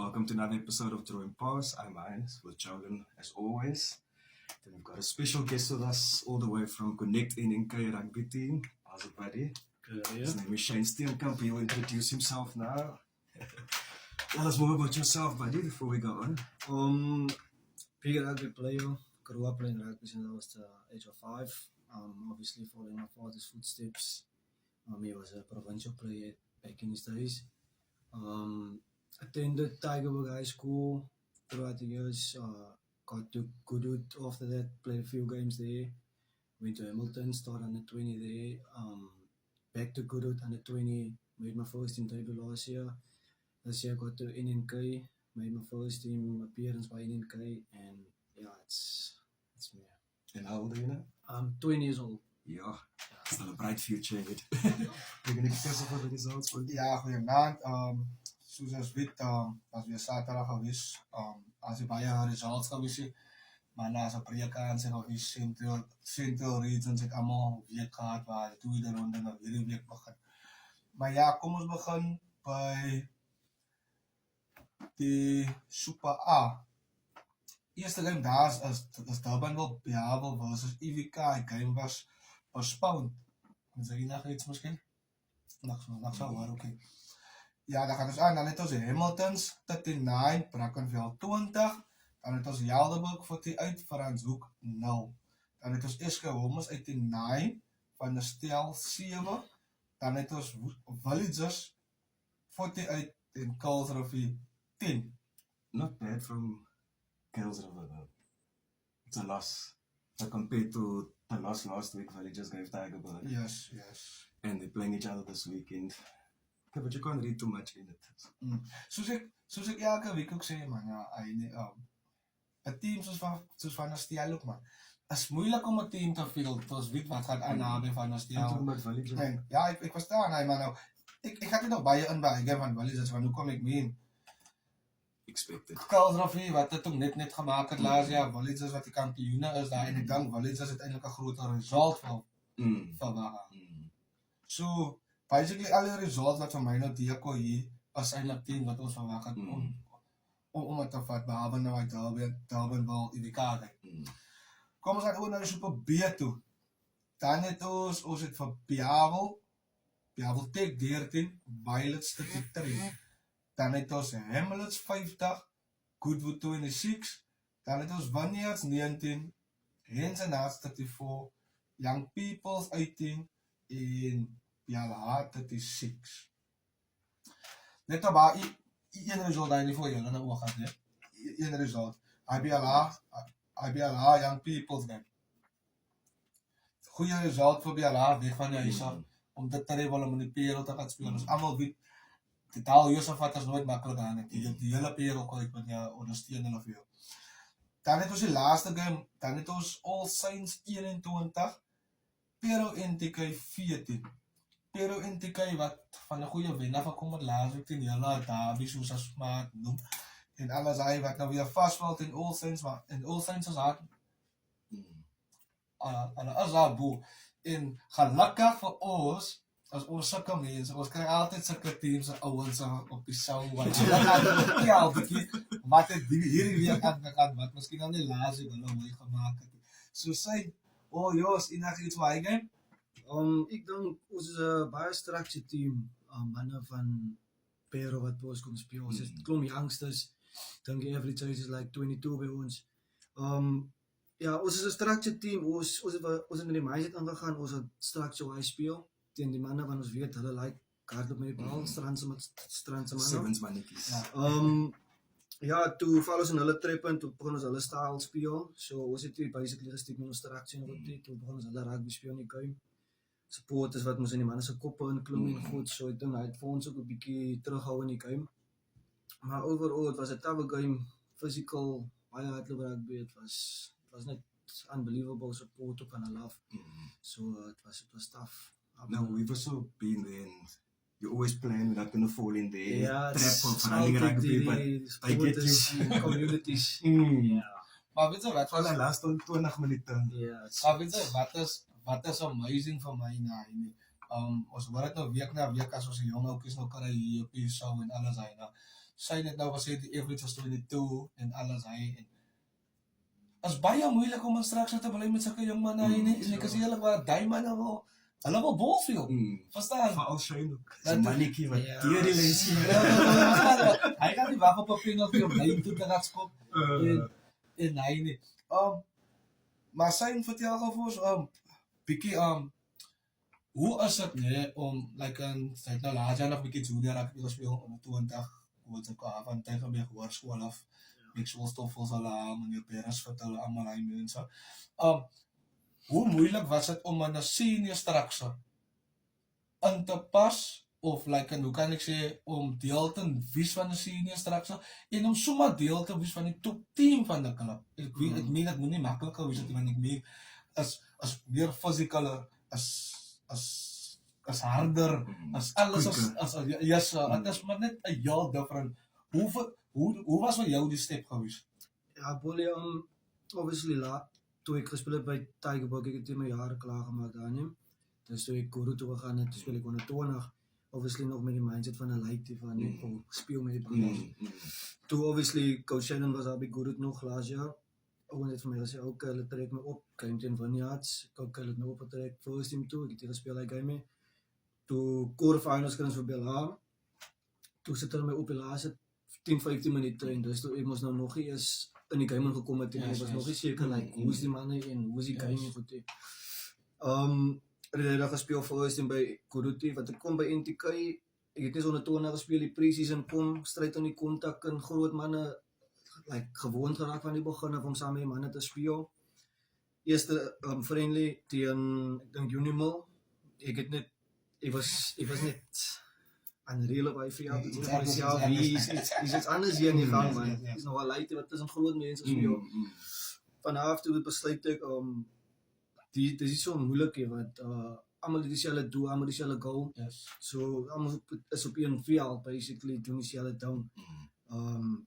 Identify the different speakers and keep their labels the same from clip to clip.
Speaker 1: Welcome to another episode of Drawing Pass. I'm Hines with Jolin as always. Then we've got a special guest with us all the way from Connect NK Rugby Team. How's it, buddy?
Speaker 2: Good,
Speaker 1: His name is Shane Steenkamp. He'll introduce himself now. Tell us more about yourself, buddy, before we go on.
Speaker 2: Big rugby player. Grew up playing rugby since I was the age of 5. Obviously following my father's footsteps. He was a provincial player back in his days. Attended Tigerberg High School throughout the years. Got to Goodwood after that, played a few games there. Went to Hamilton, started under 20 there. Back to Goodwood under 20, made my first team debut last year. This year got to NNK, made my first team appearance by NNK, and yeah, it's me.
Speaker 1: And how old are you now?
Speaker 2: I'm 20 years old.
Speaker 1: Yeah, still a bright future ahead. We're going to discuss over the results for you.
Speaker 3: Ja, goeienaand. Soos ons weet, was weer Saterdag gewees. As jy baie results gewees het, maar na so Afrikaans en of Central Regions het allemaal week gehad waar die tweede ronde nou hierdie week begin. Maar ja, kom ons begin by die Super A. Eerste game daar is Durbanville Behavel versus EVK. Die game was postponed. Is er nog iets misschien? Nog zo hoor, oké. Ja, dan gaan we aan. Dan het ons Hamiltons 39, Brackenfell 20. Dan het ons Helderberg 48, Franshoek 0. Dan het ons Eske Holmes 89 van de Stel 7. Dan het ons Villagers 48 en Kuilsrivier 10.
Speaker 1: Not bad from Kuilsrivier though. It's a loss. So compared to the loss last week, Villagers gave Tigerberg.
Speaker 3: Yes.
Speaker 1: And they're playing each other this weekend. Okay, but you can't read too much in it.
Speaker 3: Soos ek elke week ook sê, man, ja, een team soos Van der Stel ook, man. Is moeilik om een team te field, ons weet wat gaat aan bij Van der Stel. Ja, ek verstaan, hy, man, nou, ek gaat nie nog baie in by game van Villagers, want hoe kom ek mee in?
Speaker 1: Expected.
Speaker 3: Kuilsrivier, wat het ook net gemaakt het laatst jaar, Villagers wat die kampioene is daar, en ek denk Villagers het eindelijk een groter result van verwacht. So, basically alle results wat van my nou deko hier, is eindelijk 10 wat ons verwacht het om het te vat, behalve nou uit Durbanville EVK kijk. Kom ons gaan oor na die Super B toe. Dan het ons het vir Behavel Tech 13, Violets 33. Dan het ons Hamlets 50, Goodwood 26. Dan het ons Vineyards 19, Henson Hearts 34, Young Peoples 18 en Piala 36. Net op haar, een result daar nie voor julle nou oog gehad, ne? Een result. IBLA Young People's game. Goeie result vir BLA, weg van die huis af, om dit te rebel om in die perel te gaan speel. Ons allemaal weet, die taal Josefat is nooit makkelijk aan, die hele perel kon ek met jou ondersteun hulle vir jou. Dan het ons die laaste game, dan het ons All Saints 21, Pero NTK 14. Pero NTK wat van 'n goeie wen af gekom het laas week teen hulle Derby soos as maar noem. En alles hy wat nou weer vasval teen All Saints, maar en All Saints is hard. As daar bo en gelukkig vir ons as ons sulke mense, ons kry altyd sulke teams en ouens op die sou wat ja, altyd wat het hierdie week aangegaan wat miskien al nie laas week hulle mooi gemaak het. So sê Jos, enig iets vir hy game?
Speaker 2: Ek dink ons is 'n baie structured team, manne van Pero wat by ons kom speel. Ons is klomp youngsters. Dink die average age is like 22 by ons. Ja, ons is 'n structured team. Ons het met die mindset aangegaan, ons het structure speel teen die manne van ons weet hulle like hardloop met die bal, strandse manne.
Speaker 1: Sevens mannetjies.
Speaker 2: Ja, toe val ons in hulle trap en toe begin ons hulle style speel. So ons het basically gestiek met ons structure en rotate, toe begin ons hulle rugby speel in die game. Supporters wat ons in die manne se koppe inklim en goed, so ek dink hy het vir ons ook 'n bietjie terughou in die game. Maar overall, het was 'n tough game, physical, baie hardloop rugby, het was net unbelievable support op aan hulle af. So it was tough.
Speaker 1: Now we've also been there and you always plan, we're not going to fall in the
Speaker 2: Ja,
Speaker 1: trap of running rugby, but I get you.
Speaker 2: Communities.
Speaker 1: Ja.
Speaker 3: Maar weet jy wat
Speaker 1: Van die laaste 20 minute.
Speaker 2: Ja,
Speaker 3: Maar weet jy wat is amazing vir my na nie. Ons hoor dit nou week na week as ons die jong oukies nou kry hier op die show en alles hy nou. sy net nou gesê die average was 22 en alles hy en as baie moeilik om in Sterkse te bly met sulke jong manne en ek is eerlik waar daai manne wil hulle wil bol speel. Verstaan?
Speaker 1: Veral Shane ook.
Speaker 3: Dat-
Speaker 1: Sy mannetjie wat
Speaker 2: Ja.
Speaker 1: deur die lens sien.
Speaker 3: Hy kan nie wag op 'n penalty om lyn toe te gaan skop en hy nie. Maar sy vertel gou vir ons bietjie hoe is dit nee om like sy het nou laas jaar nog bietjie junior rugby gespeel om 20 wat ek van tyd van my hoërskool af met Stoffels al meneer Peres vertel almal hy mense. Hoe moeilik was dit om aan 'n senior Sterkse in te pas of like en hoe kan ek sê om deel te wees van 'n senior Sterkse en om sommer deel te wees van die top team van die klub. Ek weet ek meen dit moenie maklik wees dit want ek meen as meer physicaler as harder as alles as yes dit is maar net 'n heel different hoe was vir jou die step gewees?
Speaker 2: Ja, Bolie, obviously laat, toe ek gespeel het by Tygerberg, ek het hier my jare klaar gemaakt daar nie. Dus toe ek Guru toe gegaan het, toe speel ek onder 20, obviously nog met die mindset van 'n leitie van net speel met die bandage. Toe obviously, Coach Shannon was daar by Guru nog laas jaar. Ouens het vir my gesê, okay, hulle trek my op, game teen Vineyards, okay, hulle het my opgetrek, first team toe, ek het hier gespeel, hy game mee. Toe quarterfinals kan ons vir Belhaar, toe sit hulle my op die laaste 10-15 minute en dus toe ek moes nou nog nie eens in die game gekom het en ek was nog nie seker like hoe is die manne en hoe is die game en goed. Het gespeel vir ons by Kuruti wat ek kom by NTK. Ek het nie onder 20 gespeel die pre-season kom stryd aan die kontak en groot manne like gewoond geraak van die begin af om saam met die manne te speel. Eerste friendly teen ek dink Unimil. Ek was net unreal op hy vir jou, dit is myself, is iets anders hier in die gang man, het is nog al leid wat tussen groot mense speel. Vanaf toe besluit ek, dit is so moeilik hier, want allemaal dieselfde doel, allemaal dieselfde goal, so allemaal is op een veld, basically, doen dieselfde ding. En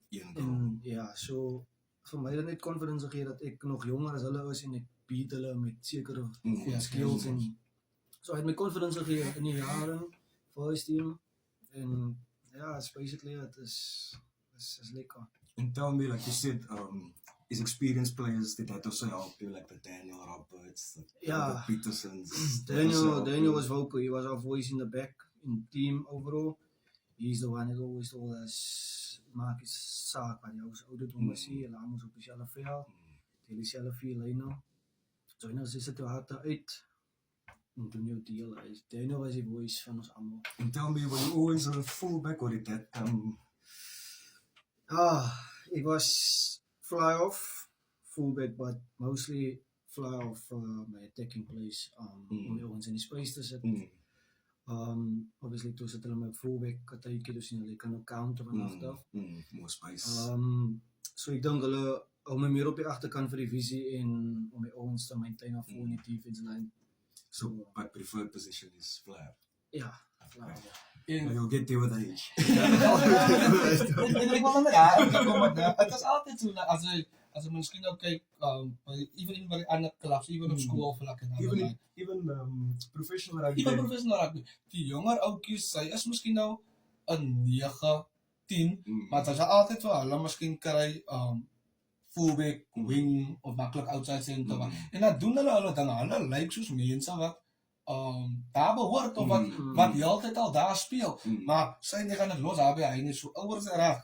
Speaker 2: ja, so vir my het net confidence gegee dat ek nog jonger as hulle is en ek beat hulle met sekere goed skills en so hy het my confidence gegee in die jare vir ons team. And yeah, it's basically it is lekker.
Speaker 1: And tell me, like you said, is experienced players did that also help you, like the Daniel Roberts, the Petersons?
Speaker 2: Daniel was vocal. He was our voice in the back in the team overall. He's the one that always told us, maak eens saak wat jou ouderdom is hier, laat ons op dieselfde veld, dieselfde vierlijnen. So nou is dit harte uit. En doen jou deel. Daniel was die voice van ons allemaal.
Speaker 1: And tell me, were you always a fullback or did that
Speaker 2: It was fly-off, fullback, but mostly fly-off my attacking plays om ons in die space te sit. Obviously, toe sit hulle my fullback, kataike, dus hulle kan ook counter van achteraf.
Speaker 1: more space?
Speaker 2: So ek dink hulle hou my meer op die achterkant vir die visie en om my ons te maintain na voor in die defense line.
Speaker 1: So, my preferred position is flare.
Speaker 2: Ja, fly-off.
Speaker 1: You'll get there with age.
Speaker 3: Het is altyd so, as jy miskien nou kyk, even by die ander clubs, even op skoolvlak en
Speaker 1: Even professional rugby.
Speaker 3: Even professional rugby. Die jonger ouetjies, sy is miskien nou 'n 9, 10, maar as jy altyd vir hulle miskien kry, fullback, wing, of maklik outside center, en dan doen hulle dinge, hulle lyk soos mense wat daar behoort of wat die altyd al daar speel, maar sy nie gaan dit los daar by hy nie so ouer as reg.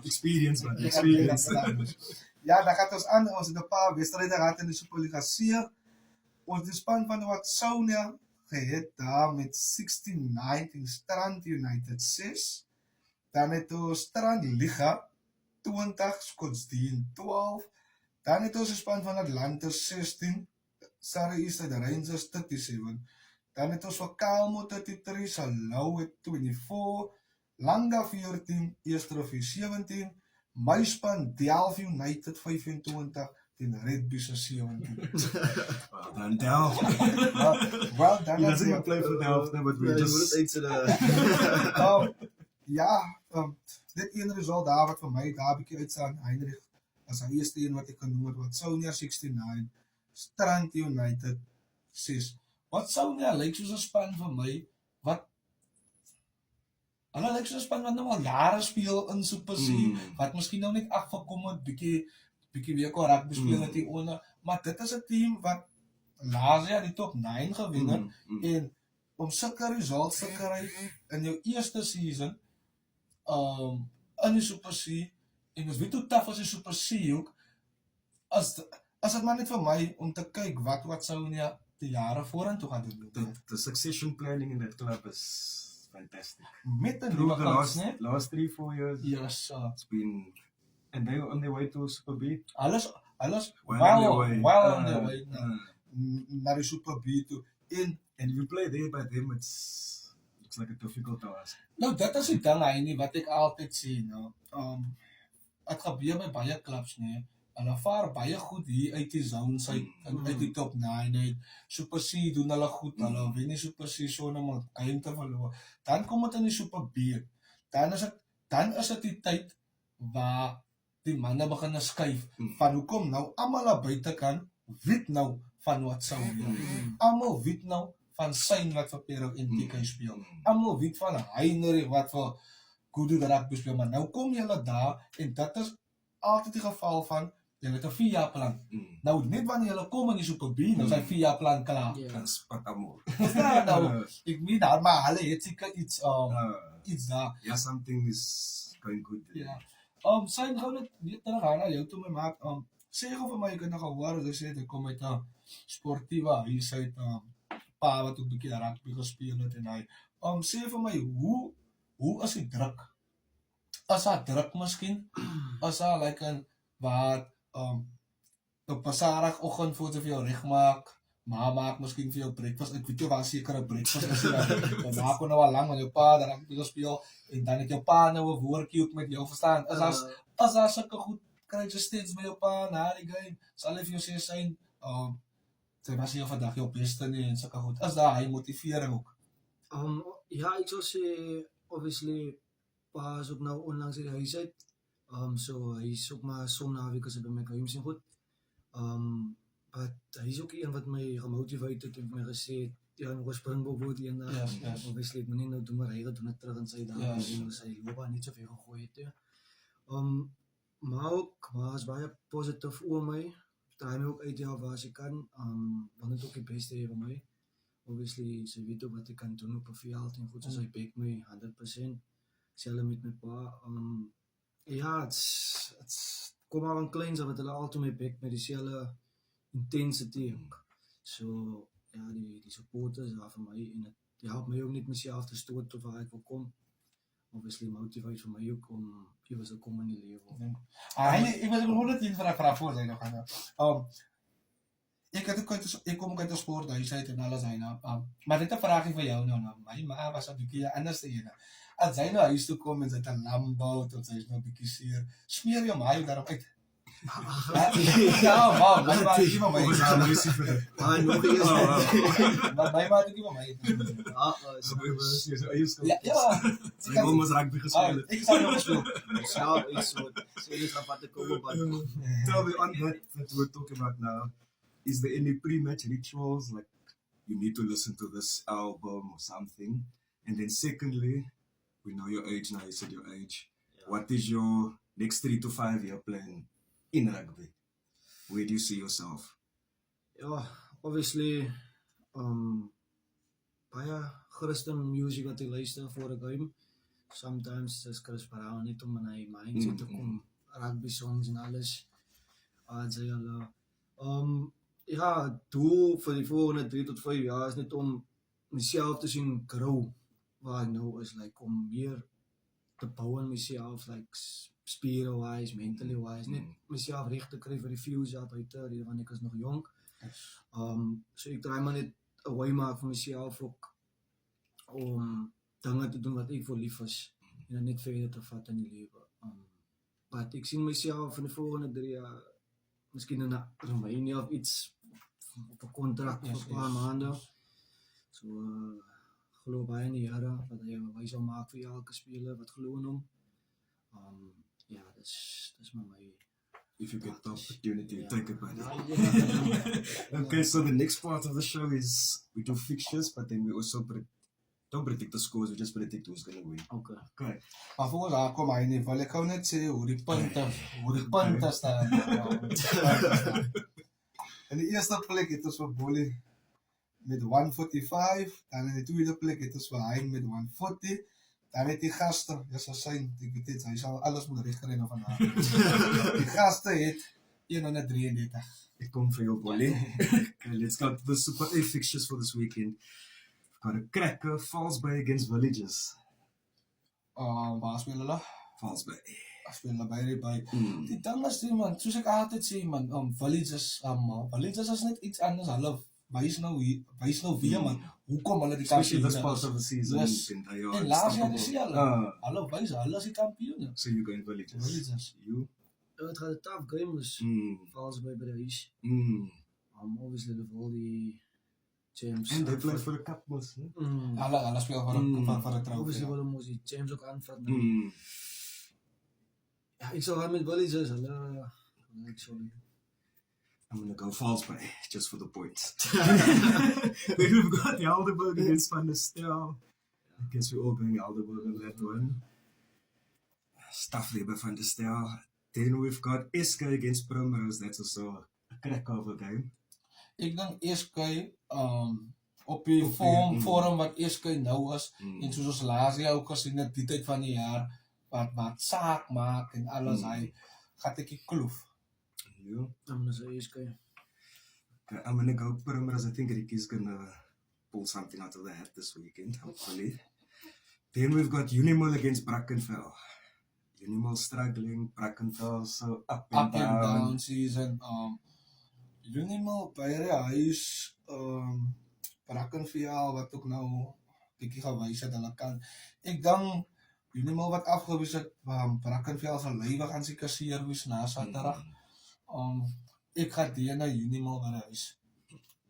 Speaker 1: Experience, man.
Speaker 3: Ja, dan gaat ons aan, ons het 'n paar wedstryde gehad in die Superliga C. Ons die span van wat Sonia gehet daar met 16-9 in Strand United 6. Dan het ons Strand Liga 20, Scottsdene 12. Dan het ons die span van Atlanta 16, Surrey East Rangers 37. Dan het ons vir Calmo 33, Salou het 24, Langa 14, Eerstroffie 17, my span Delft United 25 teen Red Bull 17.
Speaker 1: Well done, Delft.
Speaker 3: Well done.
Speaker 1: He doesn't even play for Delft, no, but we just... Dit een result daar wat vir my daar bietjie uitstaan, Heinrich, as hy eerste een wat ek kan noem het, wat Sonia 69, Strand United 6. Wat Sonia lyk soos 'n span vir my, wat
Speaker 3: Hulle lyk soos 'n span wat nou al jare speel in Super C, wat miskien nou net afgekom het, bietjie weer kon rugby speel het hier onder, maar dit is 'n team wat laas jaar die top 9 gewen het, en om sulke results te kry in jou eerste season, in die Super C, en ons weet hoe tough is die Super C ook, as dit maar net vir my, om te kyk wat sou in die jare vorentoe gaan doen.
Speaker 1: The succession planning in that club is fantastic.
Speaker 3: Met 'n
Speaker 1: Through
Speaker 3: nuwe
Speaker 1: the
Speaker 3: coach, né?
Speaker 1: last 3-4 years,
Speaker 3: Yes,
Speaker 1: it's been, and they were on their way to Super B.
Speaker 3: alles
Speaker 1: Well on their way.
Speaker 3: well on their way na die Super B toe.
Speaker 1: And if you play there by them, looks like a difficult task.
Speaker 3: Nou, dit is die ding, Heinie, wat ek altyd sê, nou. Het gebeur by baie clubs, nee. Hulle vaar baie goed hier uit die zones uit die top 9 uit. Super C doen hulle goed, hulle wen die Super C sonder om 'n game te verloor. Dan kom dit in die Super B. Dan is dit die tyd waar die manne begin skuif van hoekom nou almal aan buitekant weet nou van wat sou wees. Almal weet nou van Sein wat vir Pero en TK speel. Almal weet van Heinrich wat vir Kudu rugby speel, maar nou kom julle daar en dit is altyd die geval van jy het 'n 4-jaar plan. Nou net wanneer jy kom in die Super B, nou is hy 4-jaar plan klaar.
Speaker 1: Dan spat almal.
Speaker 3: Ja, nou, ek weet daar, maar hulle het seker iets daar.
Speaker 1: Yeah, something is going good there.
Speaker 3: Ja. Sein gou net weer terug aan na jou toe my maat. Sê gou vir my, ek het nog gehoor, jy sê dit kom uit 'n sportiewe huis uit, pa wat ook 'n bietjie rugby gespeel het en hy. Sê vir my, hoe is die druk? As daar druk miskien? As daar like 'n wat op 'n Saterdagoggend voor jy vir jou reg maak, ma maak miskien vir jou breakfast. Ek weet jy waar sekere breakfast is. Dan maak nou al lank met jou pa, dan rugby speel en dan het jou pa nou 'n woordjie ook met jou verstaan. As daar sulke goed kry jy steeds by jou pa na die game, sal hy vir jou sê Sein, sy was hier vandag jou beste nie en sulke goed. Is daar hy motivering ook?
Speaker 2: Ja, ek sou sê obviously pa is ook nou onlangs uit die huis uit. So hy is ook maar som naweek as hy by my games en goed. But hy is ook een wat my gemotiveerd het en my gesê het, ja, nog 'n Springbok word eendag.
Speaker 3: Yes.
Speaker 2: Obviously het my nie nou doen maar hy gedoen het terug in sy dae en sy loopbaan net soveel gegooi het. Ja. Maar ook, maar is baie positief oor my. Draai my ook uit ja waar sy kan. Want het ook die beste hê vir my. Obviously, sy weet ook wat ek kan doen op 'n veld en goed, so sy back my 100%. Selfs met my pa. Ja, it's kom maar van kleins af wat hulle altyd my back met dieselfde intensity ook. So, ja, die support is daar vir my en dit help my ook net myself te stoot tot waar ek wil kom. Obviously motiveer vir my ook om iewers te kom in die lewe.
Speaker 3: Ek wil gewoon net vraag voor sy nog gaan. Ek kom ook uit 'n sporthuis uit en alles hy nou. Maar dit 'n vraagie vir jou nou. My ma was 'n bietjie anders te ene. As hy nou huis toe kom en sy het 'n lambou tot sy is nou 'n bietjie seer, smeer jy hom hy daarop uit. Ja, man, my ma het nie vir my
Speaker 2: nog eens.
Speaker 3: maar my ma het nie vir my. Ja.
Speaker 1: Sy wil mos rugby gespeel het.
Speaker 3: Ek sou nog gespeel.
Speaker 2: Ja, ek so sê dit gaan wat ek kom op.
Speaker 1: Tell me on that we're talking about now, is there any pre-match rituals, like you need to listen to this album or something? And then secondly, we know your age now, you said your age.
Speaker 2: Yeah.
Speaker 1: What is your next 3 to 5 year plan in rugby? Where do you see yourself?
Speaker 2: Ja, obviously, baie Christian music wat ek luister voor 'n game. Sometimes is Chris Brown net om in my mindset te kom, rugby songs en alles. Sê hulle. Ja, doel vir die volgende 3 tot 5 jaar is net om myself te sien grow waar ek nou is, like om meer te bou aan myself, like spirit-wise, mentally-wise, net myself reg te kry vir die future buite, want ek is nog jonk. So ek draai maar net 'n way maak vir myself ook om dinge te doen wat ek vir lief is en dan net verder te vat in die lewe. Maar ek sien myself in die volgende 3 jaar miskien in Roemenië of iets op 'n kontrak vir 'n paar maande. So glo baie in die Here wat hy wys sal maak vir elke speler wat glo in hom. Ja, dis maar my.
Speaker 1: If you get the opportunity, take it, buddy.
Speaker 2: Yeah.
Speaker 1: Okay, so the next part of the show is we do fixtures, but then we also Don't predict the scores, we just predict who's going to win.
Speaker 2: Okay.
Speaker 1: Correct.
Speaker 3: Maar volgens haar kom hy nie, wil ek gou net sê hoe die punte staan. In die eerste plek het ons vir Bolly met 145, dan in die tweede plek het ons vir Hein met 140, dan het die gaste, dis as sy, hy sal alles moet regkry nou vandag. Die gaste het 133.
Speaker 1: Ek kom vir jou, Bolly. Okay, let's go to the Super A fixtures for this weekend. We've got a cracker, Falls Bay against Villages.
Speaker 3: Waar speel hulle?
Speaker 1: Falls Bay.
Speaker 3: Speel hulle by. Die ding is die man, soos ek altyd sê man, Villages is net iets anders, hulle wys nou weer man, hoekom hulle die
Speaker 1: Especially
Speaker 3: kampioene
Speaker 1: this part
Speaker 3: is.
Speaker 1: of the season.
Speaker 3: Yes.
Speaker 1: And they are
Speaker 3: En laas jaar
Speaker 1: unstoppable.
Speaker 3: is hulle wys, hulle is die kampioene.
Speaker 1: So you going Villages?
Speaker 3: Villages.
Speaker 1: You?
Speaker 2: Het gaat een tough game, dus Falls Bay bij de huis. Obviously, with all the James.
Speaker 1: And they played for the cup, most.
Speaker 3: Hulle speel vir 'n trofee.
Speaker 2: Obviously, willen moest die James ook aanvatten. Ja, ik zou gaan met Villages. Sorry.
Speaker 1: I'm going to go Falls Bay, just for the points. Then we've got Helderberg against Van der Stel. I guess we're all going Helderberg on that one. Stuff there by Van der Stel. Then we've got SK against Primrose. That's also a cracker of a game.
Speaker 3: Ek dink SK op die vorm wat SK nou is en soos ons laas jaar ook gesien het die tyd van die jaar wat saak maak en alles hy gaan ek kloof.
Speaker 1: You?
Speaker 2: I'm gonna say SK.
Speaker 1: Okay, I'm going to go Primrose. I think Ricky's going to pull something out of the hat this weekend, hopefully. Then we've got Unimil against Brackenfell. Unimil struggling, Brackenfell so up and down
Speaker 3: season. Unimil by die huis, Brackenfell wat ook nou bietjie gewys het hulle kan. Ek dink Unimil wat afgewys het, Brackenfell se lywe gaan seker seer wees na Saterdag. Ek gaan die na Unimil by die huis.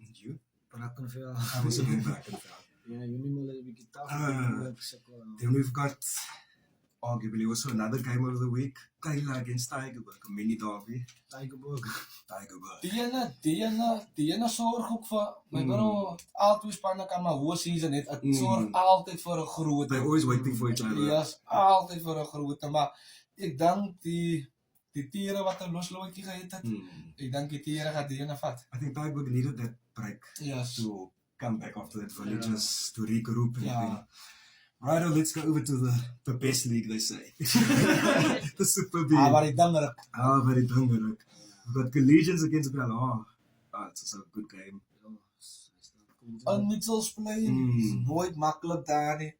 Speaker 1: And you?
Speaker 2: Brackenfell.
Speaker 1: I was going Brackenfell.
Speaker 2: Yeah, Unimil is a bit tough.
Speaker 1: Then we've got arguably also another game of the week, Kayla against Tigerberg, a mini derby.
Speaker 2: Tigerberg.
Speaker 3: Die ene sorg ook vir, my bro, al twee spanne kan maar hoë season het, het sorg altyd vir 'n groot.
Speaker 1: They're always waiting for each other.
Speaker 3: Yes, altyd vir 'n groot, maar ek dink die tiere wat 'n loslootjie gehad het, ek dink die tiere gaan die ene vat.
Speaker 1: I think Tigerberg needed that break to come back after that Villages to regroup and everything. Right, let's go over to the best league, they say. The Super B.
Speaker 3: Maar die dingerik.
Speaker 1: Very dangerous. We've got Collegians against Bella. It's also a good game.
Speaker 3: In Mitchells Plain, nooit maklik daar nie.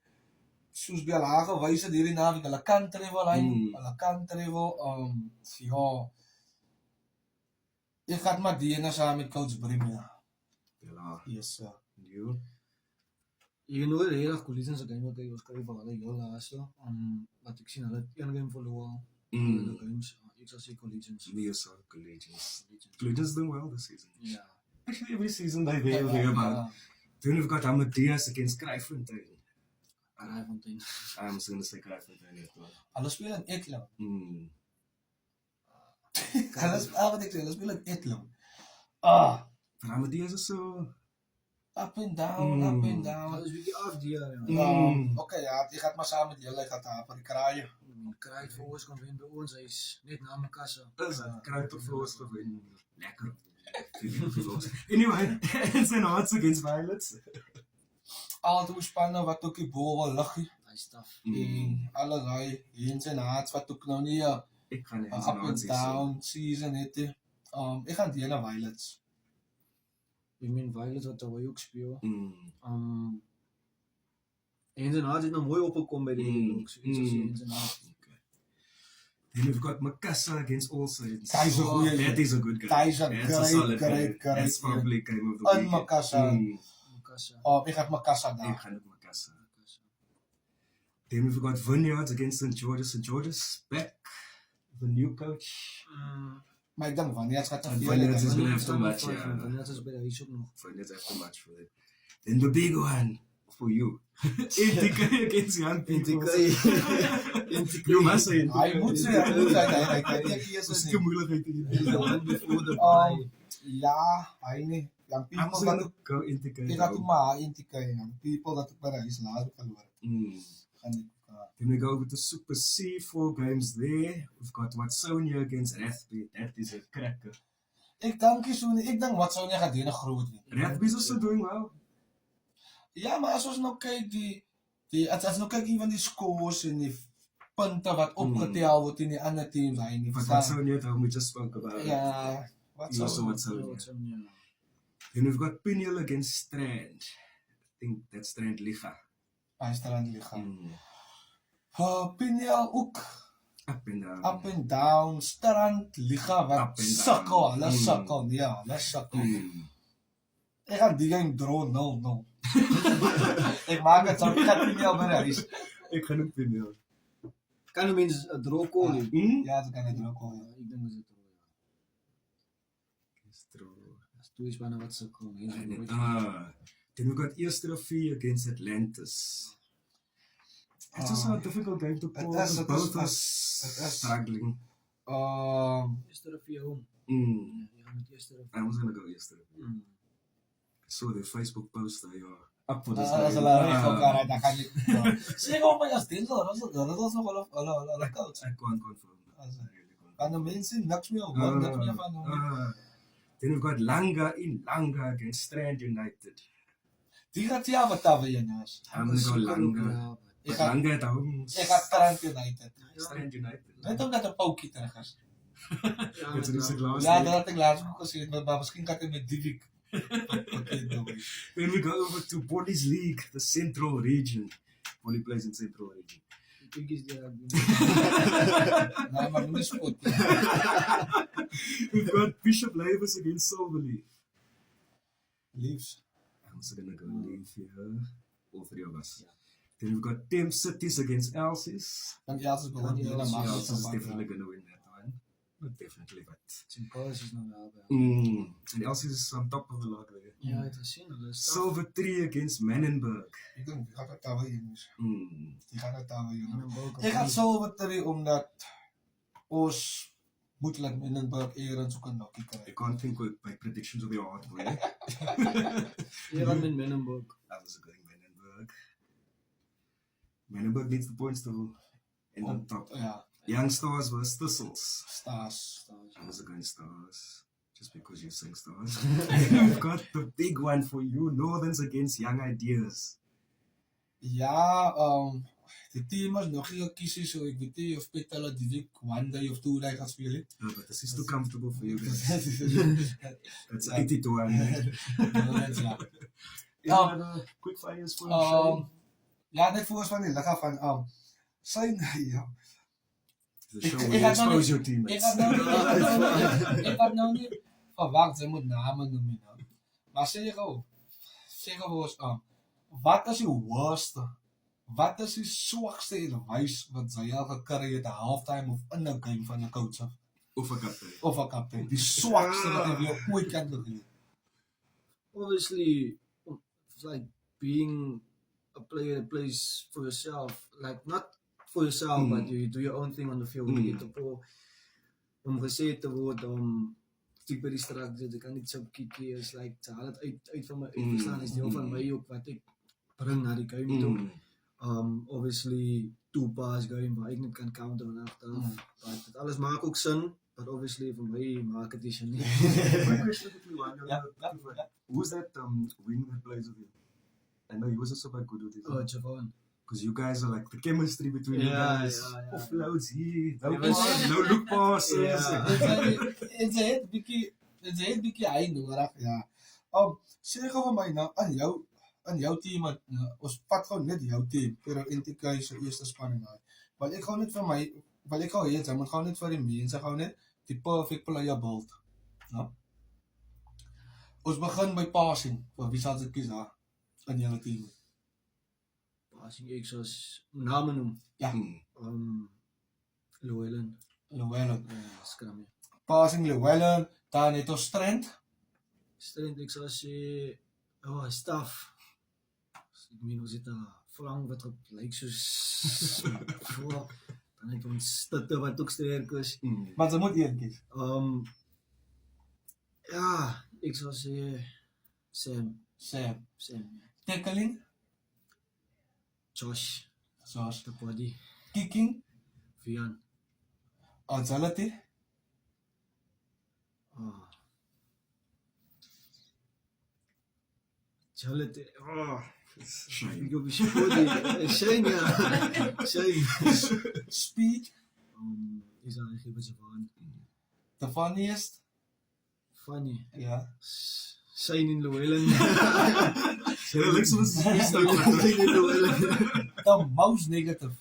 Speaker 3: Soos Bella gewys het hierdie naweek, hulle kan travel hy, ja. Ek gaan maar die ene saam met Coach Brimia.
Speaker 1: Bella.
Speaker 3: Yes, sir.
Speaker 1: You?
Speaker 2: Je know de hele Collegians game wat hy skryf vir hulle heel laaste. Wat ek sien hulle het een game verloor. Hulle games. Ek sal sê Collegians.
Speaker 1: Me also Collegians. Collegians doing well this season.
Speaker 2: Yeah.
Speaker 1: Actually, every season they there about. Then we've got Amadeus against Kryfontein.
Speaker 2: Kryfontein.
Speaker 1: I'm just going to say Kryfontein.
Speaker 3: Hulle speel in Etlam. Hulle speel in Etlam.
Speaker 1: But Amadeus is so
Speaker 3: up and down.
Speaker 2: Dat is bietjie af die jaar.
Speaker 3: Okay, ja, ek gaan maar saam met julle gaan daar vir die kraaie.
Speaker 2: Kraai vir ons kom wen by ons, hy is net na my kassa.
Speaker 1: Kraai tot vir ons gewen. Lekker. Anyway, it's an odds against Violets.
Speaker 3: Al die spanne wat ook die bal wil lig.
Speaker 2: Hy's tough.
Speaker 3: En alles hy hens en haats wat ook nou nie
Speaker 1: ek gaan nie
Speaker 3: up and down season het. Ek gaan die na Violets.
Speaker 2: Ik meen Violets wat hy ook speel. Hens en Haat het nou mooi opgekom by die ook. So iets as Hens en Haat.
Speaker 1: Then we've got Makassa against All Saints.
Speaker 3: That is a
Speaker 1: good game.
Speaker 3: That is a great.
Speaker 1: That's probably game of the week.
Speaker 3: Makassa. Ek gaan Makassa daar.
Speaker 1: Ek gaan ook Makassa. Then we've got Vineyards against St. George's. St. George's back. The new coach.
Speaker 3: Maar ek dink Vineyards gaat
Speaker 1: Vineyards is going to have to match.
Speaker 2: Vineyards is by die huis ook nog.
Speaker 1: Vineyards have to match for that. Then the big one for you. NTK against Young People. You must say it.
Speaker 3: Hy moet sê, hy kan nie kies
Speaker 1: nie. Dis moeilikheid in die
Speaker 3: ja, hy nie. young
Speaker 1: I'm
Speaker 3: people
Speaker 1: just
Speaker 3: wat
Speaker 1: gonna go into
Speaker 3: ek gaan toe maar intikay, young people dat ek by die huis laat verloor. Gaan ek
Speaker 1: Then we go over to Super C, 4 games there. We've got Watsonia against Rathby. That is a cracker.
Speaker 3: ek dink nie so nie. Ek dink wat sou nie gaan doen 'n groot wen.
Speaker 1: Rathby's also doing well.
Speaker 3: Ja, maar as ons nou kyk as nou kyk een die scores en die punte wat opgetel word in die ander teams, hy nie
Speaker 1: But
Speaker 3: verstaan.
Speaker 1: Watsonia, that we just spoke about.
Speaker 3: Ja,
Speaker 1: He also Watsonia.
Speaker 2: Ja.
Speaker 1: Then we've got Piniel against Strand. I think that's Strand Liga.
Speaker 3: Hy staan liga. Piniel ook
Speaker 1: Up and down.
Speaker 3: up and down, Strand liga
Speaker 1: Up
Speaker 3: wat
Speaker 1: and down.
Speaker 3: sukkel, hulle sukkel, ja, hulle sukkel. Ek gaan die game draw 0-0. Ek maak dit so kat Piniel by die huis.
Speaker 1: Ik ga ook Piniel.
Speaker 2: Kan 'n mens 'n draw call hê?
Speaker 3: Ja, dit kan ek draw call.
Speaker 2: Ek dink dit is 'n draw.
Speaker 1: It's true.
Speaker 2: As twee spanne wat sukkel,
Speaker 1: Then we've got Eerste against Atlantis. It's also a difficult game to call.
Speaker 3: is,
Speaker 1: Both
Speaker 3: it
Speaker 1: are
Speaker 3: is.
Speaker 1: struggling.
Speaker 2: Eerste vir hom. Ja, met eerste
Speaker 1: I was gonna go Eerste. I saw their Facebook post. They are up for this.
Speaker 3: As hulle reg mekaar dan kan ek. Sê gou my as dit is nog hulle coach.
Speaker 1: I can't confirm.
Speaker 3: Aan die mense niks meer hoor, niks meer van hom.
Speaker 1: Then we've got Langa against Strand United.
Speaker 3: Die gaat ja wat daar weer is.
Speaker 1: I'm gonna go Langa.
Speaker 3: Ek
Speaker 1: But
Speaker 3: gaan
Speaker 1: Langa at home.
Speaker 3: Strand United.
Speaker 1: Strand United.
Speaker 3: Net omdat 'n poukie terug is.
Speaker 1: It's recent last
Speaker 3: Ja,
Speaker 1: week.
Speaker 3: dat had ek laas ook gesê, maar miskien kan ek met Divik.
Speaker 1: Then we go over to Bolly's League, the Central Region. Bolly plays in Central Region.
Speaker 2: Ek dink is die
Speaker 3: Nee, maar moenie spot.
Speaker 1: We've got Bishop Labus against Silverleaf.
Speaker 3: Leaves.
Speaker 1: I'm also gonna go leave here. All three of us. Then we've got Thames Cities against Elsies.
Speaker 3: Dan ja, se behoort hier na
Speaker 1: Elsies is
Speaker 3: maar.
Speaker 1: definitely gonna win that one. Not definitely, but.
Speaker 2: Simpels is nou daar.
Speaker 1: And Elsies is on top of the log there.
Speaker 2: Ja, het gesien hulle is
Speaker 1: Silver 3 against Menenberg.
Speaker 3: Ek dink die gaan dit daar weer is. Die gaan dit daar weer.
Speaker 2: in
Speaker 3: Ek gaan Silvertree omdat ons moet laat Menenberg eerens ook 'n nokkie kry.
Speaker 1: I can't think with my predictions will be hard for you.
Speaker 2: Ja, met Menenberg.
Speaker 1: I was going Menenberg. Menenberg needs the points to end on top.
Speaker 3: Ja,
Speaker 1: Young Stars versus Thistles.
Speaker 3: Stars.
Speaker 1: I was going Stars. Just because you're saying Stars. We've got the big one for you. Northerns against Young Ideas.
Speaker 3: Ja, die team is nog nie gekies nie, so ek weet nie of Petala Divik one day of two day gaan speel het.
Speaker 1: No, but this is too comfortable for you guys.
Speaker 3: Ja,
Speaker 1: That's 80-1.
Speaker 3: ja.
Speaker 1: Quick fires for Shane.
Speaker 3: Ja, net voor ons van die liga van sy ja.
Speaker 1: The show
Speaker 3: ik
Speaker 1: where you
Speaker 3: had nou
Speaker 1: expose your
Speaker 3: Ek
Speaker 1: teammates.
Speaker 3: had nou nie verwag sy moet name noem nie nou. Maar sê gou ons wat is die worste? Wat is die swakste advice wat sy al gekry het 'n halftime of in 'n game van 'n coach af?
Speaker 1: Of a captain.
Speaker 3: Of 'n kaptein? Die swakste wat jy weer ooit kan doen.
Speaker 2: Obviously, it's like being a player that plays for yourself, like not for yourself, but you do your own thing on the field. You get to om gesê te word ek by die straat ek kan niet so kiekie is like te haal het uit van my verstaan is deel van my ook wat ek bring na die game toe. Obviously two pass game waar ek net kan counter en agteraf. But dit alles maak ook sin, but obviously vir my maak dit nie sin nie.
Speaker 1: My question quickly, one.
Speaker 3: Ja.
Speaker 1: Who's that wing that plays with you? I know he was also quite good with it.
Speaker 2: Oh, Javon.
Speaker 1: Because you guys are like the chemistry between you
Speaker 2: Yeah,
Speaker 1: guys.
Speaker 2: yeah.
Speaker 1: Offloads here,
Speaker 2: He
Speaker 1: no
Speaker 2: was-
Speaker 1: pass, no look passes.
Speaker 2: Yeah.
Speaker 3: En sy het bietjie hy nodig, ja. Sê gou vir my nou in jou team ons vat gou net jou team vir NTK se eerste span en daai. Want ek gaan net vir my wat ek gou het, jy moet gou net vir die mense gou net die perfect player build. Ja. Ons begin by passing. Vir wie sal ek kies daar in julle team?
Speaker 2: Passing ek soos name noem.
Speaker 3: Ja.
Speaker 2: Llewellyn.
Speaker 3: Llewellyn.
Speaker 2: Scrum.
Speaker 3: Passing Llewellyn, dan het ons Strand.
Speaker 2: Strength ek sal sê staff. Ek meen ons het 'n flank wat op lyk soos dan het ons Stitte wat ook sterk is.
Speaker 3: Maar jy moet een kies.
Speaker 2: Ja, ek sal sê Sam.
Speaker 3: Sam.
Speaker 2: Sam.
Speaker 3: Tackling?
Speaker 2: Josh.
Speaker 3: Josh.
Speaker 2: The body.
Speaker 3: Kicking?
Speaker 2: Vian.
Speaker 3: Agility?
Speaker 2: Agility.
Speaker 1: Shane.
Speaker 2: Ik op je body. Shane, ja. Shane.
Speaker 3: Speed?
Speaker 2: Is eigenlijk een beetje van.
Speaker 3: The funniest?
Speaker 2: Funny.
Speaker 3: Ja.
Speaker 2: Shane in Llewellyn.
Speaker 1: Ja, lijkt zoals
Speaker 2: Shane in Llewellyn.
Speaker 3: The most negative?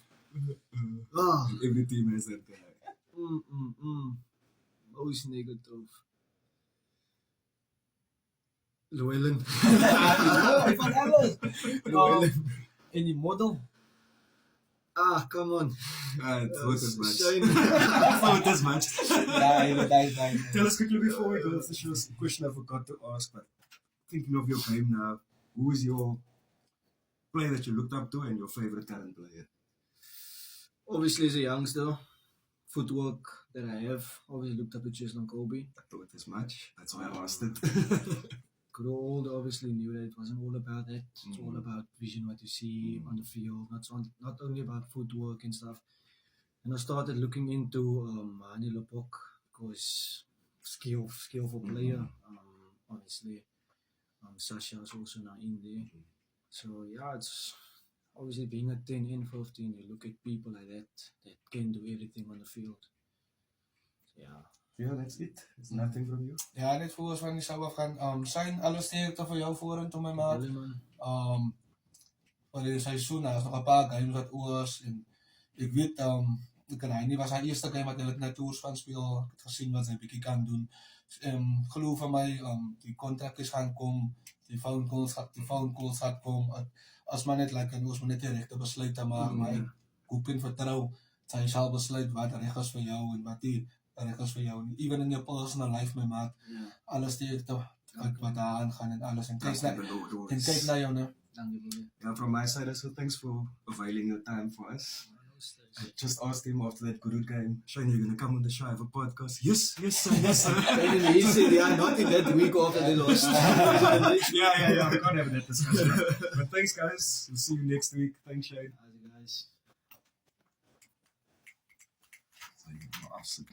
Speaker 1: every team has that guy.
Speaker 2: Most negative. Llewellyn.
Speaker 3: Van alles.
Speaker 2: Llewellyn.
Speaker 3: En die model?
Speaker 2: Come on.
Speaker 1: It vote as much.
Speaker 2: Shane.
Speaker 1: Vote as much.
Speaker 3: Ja, inderdaad.
Speaker 1: Tell us quickly before we go off the show, a question I forgot to ask, but thinking of your game now, who is your player that you looked up to and your favorite current player?
Speaker 2: Obviously, as a youngster, footwork that I have, obviously looked up to Cheslin Kobe.
Speaker 1: I thought as much. That's why I asked it.
Speaker 2: Grold obviously knew that it wasn't all about that. It's all about vision, what you see on the field, not only about footwork and stuff. And I started looking into Hani Lepok because skillful player. Obviously, Sasha is also now in there. So yeah, it's obviously being a 10 and 15, you look at people like that can do everything on the field. So, yeah.
Speaker 1: Yeah, that's it. It's nothing from you.
Speaker 3: Ja, net voor ons van die zou afgaan. Zijn alle sterkte voor jou vorentoe, mijn maat. Voor dit seizoen, er is nog een paar games wat oors. En ik weet, hij was haar eerste game wat hij net tours van speel. Ik heb gezien wat hij een beetje kan doen. Geloof van mij, die contract is gaan komen. Die phone calls gaat komen. Als maar net lijkt, dan was maar net de rechte besluit te maken. Maar ik hoop in vertrouwen dat hij zal besluiten wat recht is voor jou en wat die recht is voor jou. Even in je personal life, mijn maat. Alles sterkte wat daar aangaan en alles. En kijk naar jou, ne?
Speaker 1: Yeah, from my side also, thanks for availing your time for us. I just asked him after that good game, Shane, you're going to come on the show, have a podcast? Yes, sir, yes, sir.
Speaker 2: And he said, yeah, not in that week after they lost.
Speaker 1: yeah, we can't have that discussion. But thanks, guys. We'll see you next week. Thanks, Shane.
Speaker 2: Guys.
Speaker 1: Awesome.